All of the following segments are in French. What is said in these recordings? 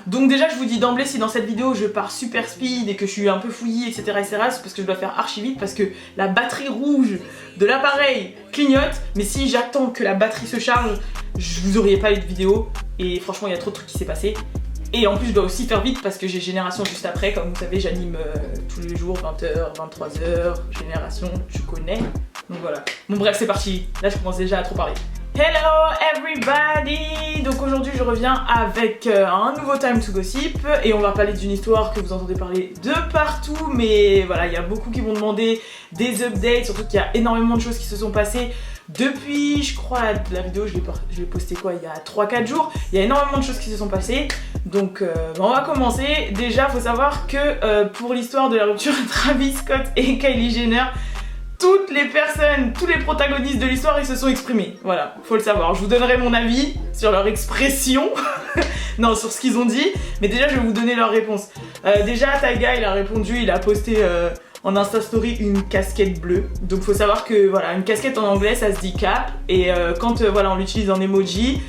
Donc déjà je vous dis d'emblée, si dans cette vidéo je pars super speed et que je suis un peu fouillis etc, c'est parce que je dois faire archi vite, parce que la batterie rouge de l'appareil clignote. Mais si j'attends que la batterie se charge, vous auriez pas eu de vidéo. Et franchement il y a trop de trucs qui s'est passé. Et en plus je dois aussi faire vite parce que j'ai Génération juste après. Comme vous savez j'anime tous les jours 20h, 23h, Génération, tu connais. Donc voilà. Bon bref c'est parti, là je commence déjà à trop parler. Hello everybody! Donc aujourd'hui je reviens avec un nouveau Time to Gossip et on va parler d'une histoire que vous entendez parler de partout, mais voilà, il y a beaucoup qui m'ont demandé des updates, surtout qu'il y a énormément de choses qui se sont passées depuis, je crois, la vidéo, je l'ai postée quoi, il y a 3-4 jours. Il y a énormément de choses qui se sont passées, donc on va commencer. Déjà faut savoir que pour l'histoire de la rupture Travis Scott et Kylie Jenner, toutes les personnes, tous les protagonistes de l'histoire, ils se sont exprimés. Voilà, faut le savoir. Je vous donnerai mon avis sur leur expression, non, sur ce qu'ils ont dit, mais déjà je vais vous donner leur réponse. Déjà, Tyga, il a répondu, il a posté en Insta Story une casquette bleue. Donc faut savoir que voilà, une casquette en anglais, ça se dit cap, et quand voilà, on l'utilise en emoji,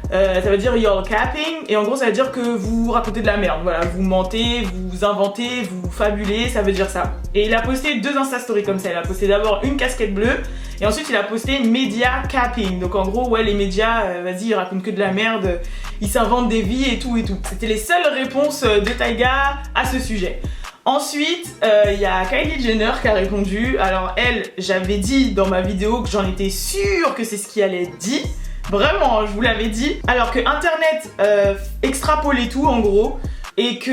ça veut dire you're capping, et en gros ça veut dire que vous racontez de la merde, voilà, vous mentez, vous inventez, vous fabulez, ça veut dire ça. Et il a posté 2 Insta Stories comme ça, il a posté d'abord une casquette bleue, et ensuite il a posté media capping, donc en gros ouais les médias, vas-y ils racontent que de la merde, ils s'inventent des vies et tout et tout. C'était les seules réponses de Tyga à ce sujet. Ensuite, il y a Kylie Jenner qui a répondu. Alors elle, j'avais dit dans ma vidéo que j'en étais sûre que c'est ce qui allait être dit. Vraiment, je vous l'avais dit. Alors que Internet extrapolait tout en gros, et que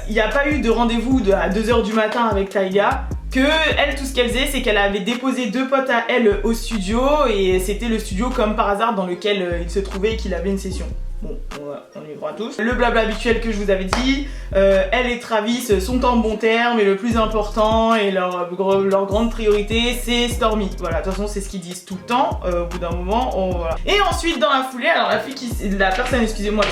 il n'y a pas eu de rendez-vous à 2h du matin avec Tyga. Que elle, tout ce qu'elle faisait, c'est qu'elle avait déposé 2 potes à elle au studio, et c'était le studio comme par hasard dans lequel il se trouvait et qu'il avait une session. Bon, on y croit tous. Le blabla habituel que je vous avais dit, elle et Travis sont en bons termes, et le plus important et leur grande priorité, c'est Stormi. Voilà, de toute façon, c'est ce qu'ils disent tout le temps. Au bout d'un moment, voilà. Et ensuite, dans la foulée, alors la personne, excusez-moi,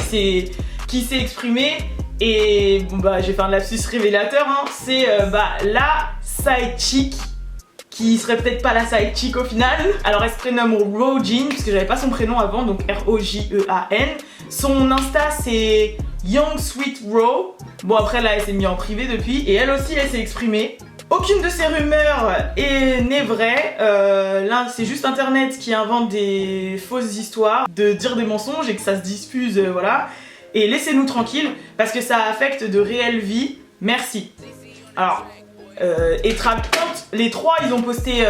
qui s'est exprimée, et bon bah j'ai fait un lapsus révélateur, hein, c'est la side chick, qui serait peut-être pas la side chick au final. Alors elle se prénomme Rojean, puisque j'avais pas son prénom avant, donc R-O-J-E-A-N. Son Insta c'est Young Sweet Ro. Bon après là elle s'est mise en privé depuis, et elle aussi elle s'est exprimée. Aucune de ces rumeurs n'est vraie, là c'est juste Internet qui invente des fausses histoires, de dire des mensonges et que ça se diffuse, voilà. Et laissez-nous tranquilles, parce que ça affecte de réelles vies, merci. Alors, et quand les 3 ils ont posté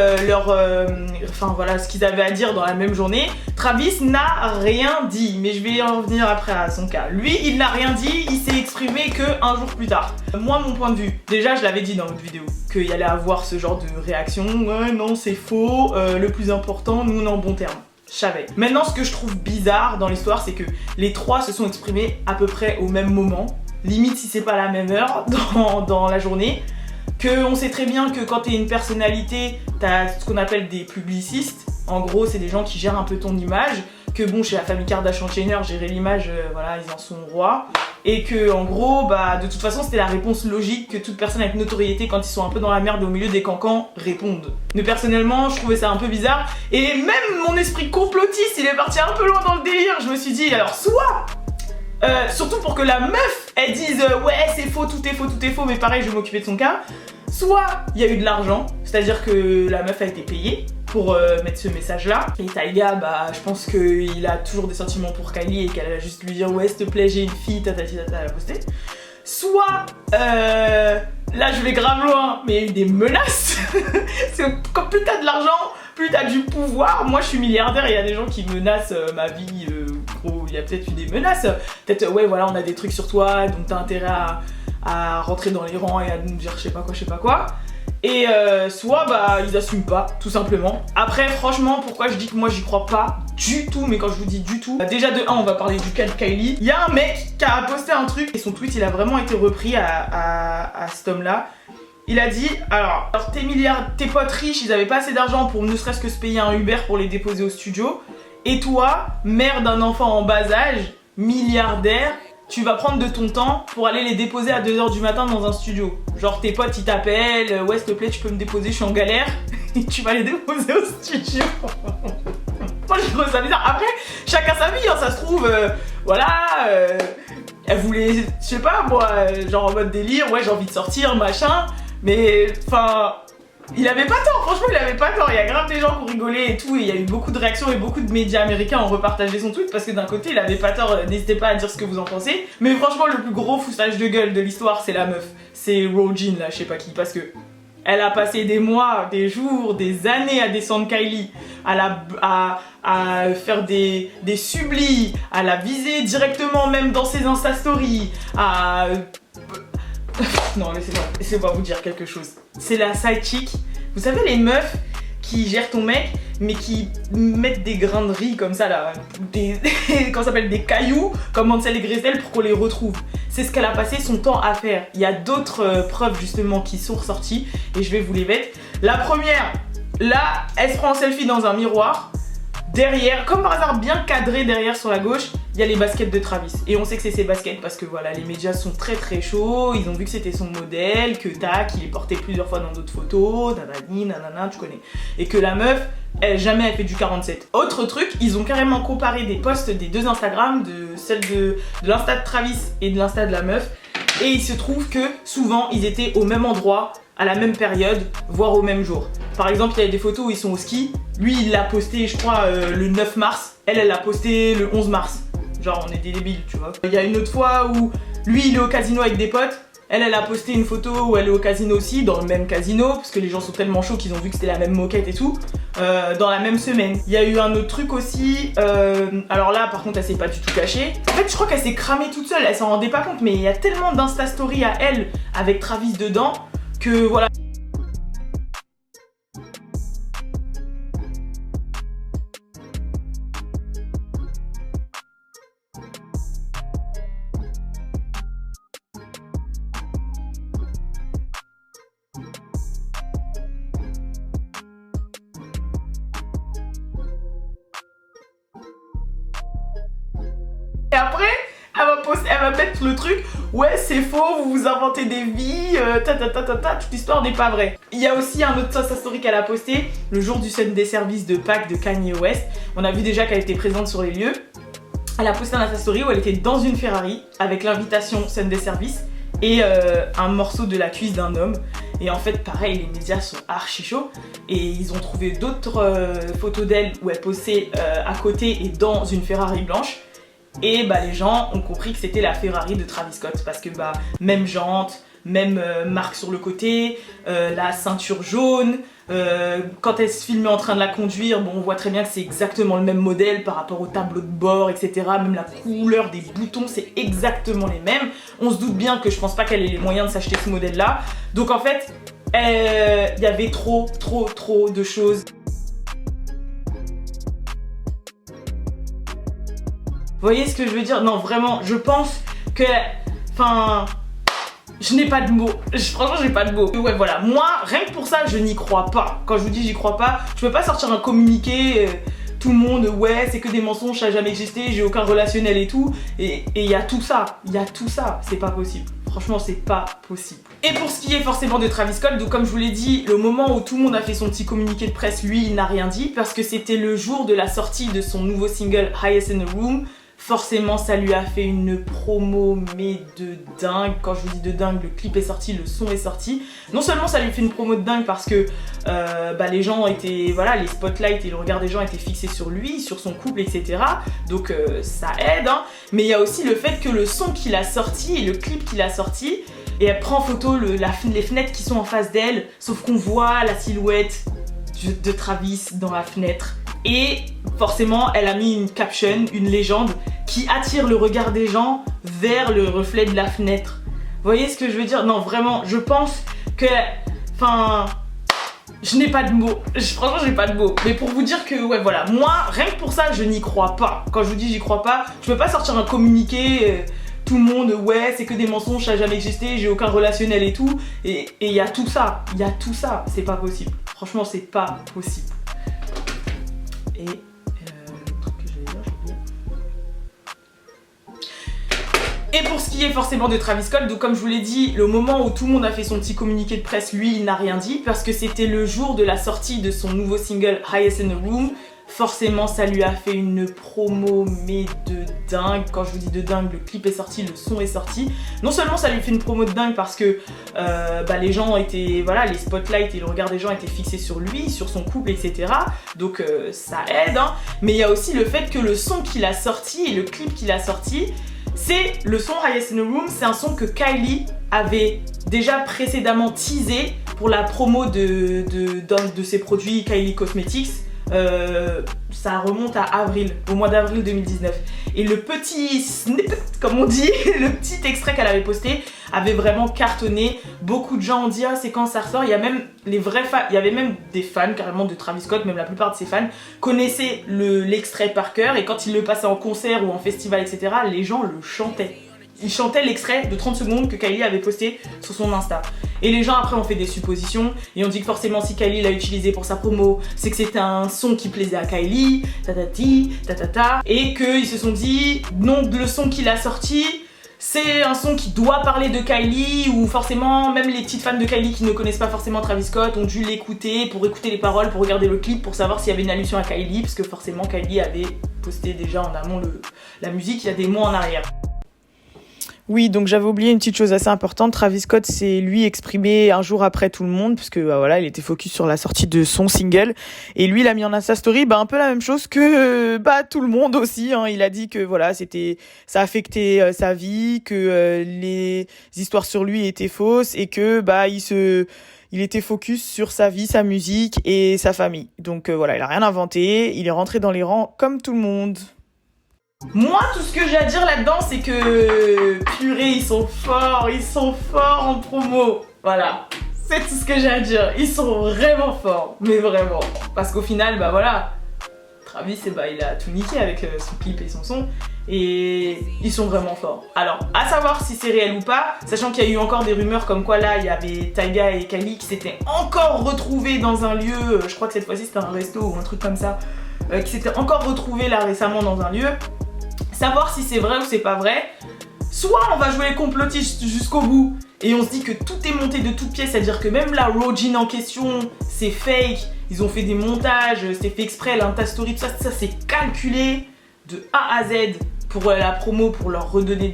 enfin voilà, ce qu'ils avaient à dire dans la même journée, Travis n'a rien dit, mais je vais y revenir après à son cas. Lui il n'a rien dit, il s'est exprimé que un jour plus tard. Moi mon point de vue, déjà je l'avais dit dans l'autre vidéo, qu'il y allait avoir ce genre de réaction, ouais non c'est faux, le plus important, nous on est en bon terme. Je savais. Maintenant ce que je trouve bizarre dans l'histoire, c'est que les 3 se sont exprimés à peu près au même moment, limite si c'est pas la même heure dans la journée. On sait très bien que quand t'es une personnalité, t'as ce qu'on appelle des publicistes. En gros, c'est des gens qui gèrent un peu ton image. Que bon, chez la famille Kardashian-Jenner, gérer l'image, voilà, ils en sont rois. Et que en gros, bah de toute façon, c'était la réponse logique que toute personne avec notoriété, quand ils sont un peu dans la merde au milieu des cancans, répondent. Mais personnellement, je trouvais ça un peu bizarre. Et même mon esprit complotiste, il est parti un peu loin dans le délire. Je me suis dit, alors soit... surtout pour que la meuf, elle dise ouais c'est faux, tout est faux, tout est faux, mais pareil je vais m'occuper de son cas. Soit il y a eu de l'argent, c'est-à-dire que la meuf a été payée pour mettre ce message là. Et Tyga, bah je pense qu'il a toujours des sentiments pour Kylie et qu'elle va juste lui dire ouais s'il te plaît j'ai une fille, tatati tata, à la poster. Soit là je vais grave loin, mais il y a eu des menaces. Parce que quand plus t'as de l'argent, plus t'as du pouvoir. Moi je suis milliardaire et il y a des gens qui menacent ma vie. Gros, il y a peut-être eu des menaces. Peut-être ouais voilà on a des trucs sur toi, donc t'as intérêt à rentrer dans les rangs et à nous dire je sais pas quoi. Et soit bah ils assument pas, tout simplement. Après franchement pourquoi je dis que moi j'y crois pas du tout, mais quand je vous dis du tout, déjà de 1 on va parler du cas de Kylie. Il y a un mec qui a posté un truc et son tweet il a vraiment été repris à cet homme là. Il a dit alors tes potes riches ils avaient pas assez d'argent pour ne serait-ce que se payer un Uber pour les déposer au studio, et toi mère d'un enfant en bas âge, milliardaire, tu vas prendre de ton temps pour aller les déposer à 2h du matin dans un studio. Genre tes potes ils t'appellent, ouais s'il te plaît tu peux me déposer, je suis en galère, et tu vas les déposer au studio. Moi je trouvé ça bizarre. Après, chacun sa vie, hein, ça se trouve, voilà, elle voulait, je sais pas moi, genre en mode délire, ouais j'ai envie de sortir, machin, mais enfin, il avait pas tort, franchement il avait pas tort, il y a grave des gens qui ont rigolé et tout, et il y a eu beaucoup de réactions et beaucoup de médias américains ont repartagé son tweet parce que d'un côté il avait pas tort, n'hésitez pas à dire ce que vous en pensez, mais franchement le plus gros foutage de gueule de l'histoire c'est la meuf, c'est Rojin là, je sais pas qui, parce que elle a passé des mois, des jours, des années à descendre Kylie, à faire des sublis, à la viser directement même dans ses Insta Stories, à... Non, laissez-moi vous dire quelque chose. C'est la side chick. Vous savez les meufs qui gèrent ton mec, mais qui mettent des grains de riz comme ça là, comment ça s'appelle, des cailloux, comme Hansel et Gretel pour qu'on les retrouve. C'est ce qu'elle a passé son temps à faire. Il y a d'autres preuves justement qui sont ressorties et je vais vous les mettre. La première, là, elle se prend en selfie dans un miroir. Derrière, comme par hasard, bien cadré derrière sur la gauche, il y a les baskets de Travis. Et on sait que c'est ses baskets parce que voilà, les médias sont très chauds, ils ont vu que c'était son modèle, que tac, il les portait plusieurs fois dans d'autres photos, nanani, nanana, tu connais. Et que la meuf, elle jamais elle fait du 47. Autre truc, ils ont carrément comparé des posts des deux Instagram, de celle de l'Insta de Travis et de l'Insta de la meuf. Et il se trouve que souvent, ils étaient au même endroit, à la même période, voire au même jour. Par exemple, il y a des photos où ils sont au ski. Lui, il l'a posté, je crois, le 9 mars. Elle l'a posté le 11 mars. Genre, on est des débiles, tu vois. Il y a une autre fois où lui, il est au casino avec des potes. Elle a posté une photo où elle est au casino aussi, dans le même casino, parce que les gens sont tellement chauds qu'ils ont vu que c'était la même moquette et tout, dans la même semaine. Il y a eu un autre truc aussi, alors là, par contre, elle s'est pas du tout cachée. En fait, je crois qu'elle s'est cramée toute seule, elle s'en rendait pas compte, mais il y a tellement d'Insta Story à elle, avec Travis dedans, que voilà. Et après, elle va mettre le truc, ouais c'est faux, vous vous inventez des vies, toute l'histoire n'est pas vraie. Il y a aussi un autre Insta Story qu'elle a posté, le jour du Sunday Service de Pâques de Kanye West. On a vu déjà qu'elle était présente sur les lieux. Elle a posté un Insta Story où elle était dans une Ferrari avec l'invitation Sunday Service et un morceau de la cuisse d'un homme. Et en fait, pareil, les médias sont archi chauds et ils ont trouvé d'autres photos d'elle où elle posait à côté et dans une Ferrari blanche. Et bah les gens ont compris que c'était la Ferrari de Travis Scott parce que bah même jante, même marque sur le côté, la ceinture jaune, quand elle se filmait en train de la conduire, bon on voit très bien que c'est exactement le même modèle par rapport au tableau de bord, etc. Même la couleur des boutons c'est exactement les mêmes. On se doute bien que je pense pas qu'elle ait les moyens de s'acheter ce modèle là. Donc en fait, il y avait trop de choses. Vous voyez ce que je veux dire? Non, vraiment, je pense que... Enfin... Je n'ai pas de mots. Franchement, j'ai pas de mots. Ouais, voilà. Moi, rien que pour ça, je n'y crois pas. Quand je vous dis j'y crois pas, je peux pas sortir un communiqué... tout le monde, ouais, c'est que des mensonges, ça n'a jamais existé, j'ai aucun relationnel et tout. Et il y a tout ça. Il y a tout ça. C'est pas possible. Franchement, c'est pas possible. Et pour ce qui est forcément de Travis Scott, donc comme je vous l'ai dit, le moment où tout le monde a fait son petit communiqué de presse, lui, il n'a rien dit parce que c'était le jour de la sortie de son nouveau single Highest in the Room. Forcément, ça lui a fait une promo, mais de dingue. Quand je vous dis de dingue, le clip est sorti, le son est sorti. Non seulement ça lui fait une promo de dingue parce que les gens étaient, voilà, les spotlights et le regard des gens étaient fixés sur lui, sur son couple, etc. Donc ça aide, hein. Mais il y a aussi le fait que le son qu'il a sorti et le clip qu'il a sorti, et elle prend en photo les fenêtres qui sont en face d'elle, sauf qu'on voit la silhouette de Travis dans la fenêtre. Et forcément, elle a mis une caption, une légende, qui attire le regard des gens vers le reflet de la fenêtre. Vous voyez ce que je veux dire? Non, vraiment, je pense que... Enfin... Je n'ai pas de mots. Franchement, j'ai pas de mots. Mais pour vous dire que, ouais, voilà, moi, rien que pour ça, je n'y crois pas. Quand je vous dis j'y crois pas, je peux pas sortir un communiqué... tout le monde, ouais, c'est que des mensonges, ça n'a jamais existé, j'ai aucun relationnel et tout. Et il y a tout ça. Il y a tout ça. C'est pas possible. Franchement, c'est pas possible. Et le truc que j'allais dire, j'ai oublié. Et pour ce qui est forcément de Travis Scott, donc comme je vous l'ai dit, le moment où tout le monde a fait son petit communiqué de presse, lui, il n'a rien dit parce que c'était le jour de la sortie de son nouveau single Highest in the Room. forcément ça lui a fait une promo mais de dingue. Quand je vous dis de dingue, le clip est sorti, le son est sorti. Non seulement ça lui fait une promo de dingue parce que les gens étaient, voilà, les spotlights et le regard des gens étaient fixés sur lui, sur son couple, etc. Donc ça aide, hein. Mais il y a aussi le fait que le son qu'il a sorti et le clip qu'il a sorti, c'est le son Highest in the Room, c'est un son que Kylie avait déjà précédemment teasé pour la promo de ses produits Kylie Cosmetics. Ça remonte à avril, au mois d'avril 2019. Et le petit snippet, comme on dit, le petit extrait qu'elle avait posté avait vraiment cartonné. Beaucoup de gens ont dit ah c'est quand ça ressort. Il y a même les vrais fans, il y avait même des fans carrément de Travis Scott, même la plupart de ses fans connaissaient l'extrait par cœur et quand il le passait en concert ou en festival, etc., les gens le chantaient. Il chantait l'extrait de 30 secondes que Kylie avait posté sur son Insta. Et les gens après ont fait des suppositions et ont dit que forcément si Kylie l'a utilisé pour sa promo, c'est que c'était un son qui plaisait à Kylie, tatati, tatata. Et qu'ils se sont dit, non, le son qu'il a sorti, c'est un son qui doit parler de Kylie, ou forcément même les petites fans de Kylie qui ne connaissent pas forcément Travis Scott ont dû l'écouter pour écouter les paroles, pour regarder le clip, pour savoir s'il y avait une allusion à Kylie, parce que forcément Kylie avait posté déjà en amont la musique il y a des mois en arrière. Oui, donc j'avais oublié une petite chose assez importante. Travis Scott s'est lui exprimé un jour après tout le monde, parce que voilà, il était focus sur la sortie de son single. Et lui, il a mis en Insta Story un peu la même chose que tout le monde aussi. Hein. Il a dit que voilà, ça affectait sa vie, que les histoires sur lui étaient fausses et que il était focus sur sa vie, sa musique et sa famille. Donc voilà, il a rien inventé. Il est rentré dans les rangs comme tout le monde. Moi, tout ce que j'ai à dire là-dedans, c'est que purée, ils sont forts en promo. Voilà, c'est tout ce que j'ai à dire. Ils sont vraiment forts, mais vraiment. Parce qu'au final, voilà, Travis, il a tout niqué avec son clip et son son. Et ils sont vraiment forts. Alors, à savoir si c'est réel ou pas, sachant qu'il y a eu encore des rumeurs comme quoi là, il y avait Tyga et Kylie qui s'étaient encore retrouvés dans un lieu, je crois que cette fois-ci c'était un resto ou un truc comme ça, qui s'étaient encore retrouvés là récemment dans un lieu. Savoir si c'est vrai ou c'est pas vrai, soit on va jouer les complotistes jusqu'au bout et on se dit que tout est monté de toutes pièces, c'est-à-dire que même la Roujin en question, c'est fake, ils ont fait des montages, c'est fait exprès, l'Insta-Story, tout ça c'est calculé de A à Z pour la promo, pour leur redonner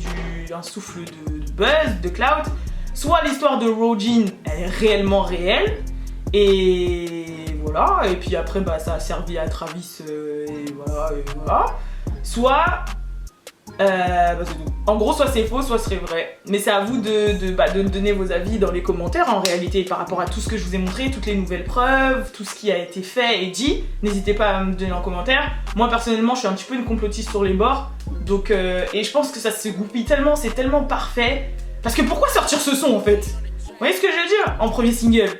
un souffle de buzz, de clout. Soit l'histoire de Roujin, elle est réellement réelle, et voilà, et puis après ça a servi à Travis, et voilà. Soit... en gros, soit c'est faux, soit c'est vrai. Mais c'est à vous de donner vos avis dans les commentaires en réalité par rapport à tout ce que je vous ai montré, toutes les nouvelles preuves, tout ce qui a été fait et dit. N'hésitez pas à me donner en commentaire. Moi personnellement, je suis un petit peu une complotiste sur les bords. Donc, et je pense que ça se goupille tellement, c'est tellement parfait. Parce que pourquoi sortir ce son en fait? Vous voyez ce que je veux dire? En premier single.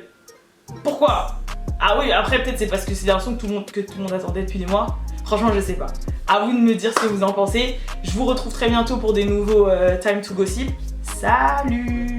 Pourquoi? Ah oui, après peut-être c'est parce que c'est un son que tout le monde attendait depuis des mois. Franchement, je sais pas. À vous de me dire ce que vous en pensez. Je vous retrouve très bientôt pour des nouveaux Time to Gossip. Salut!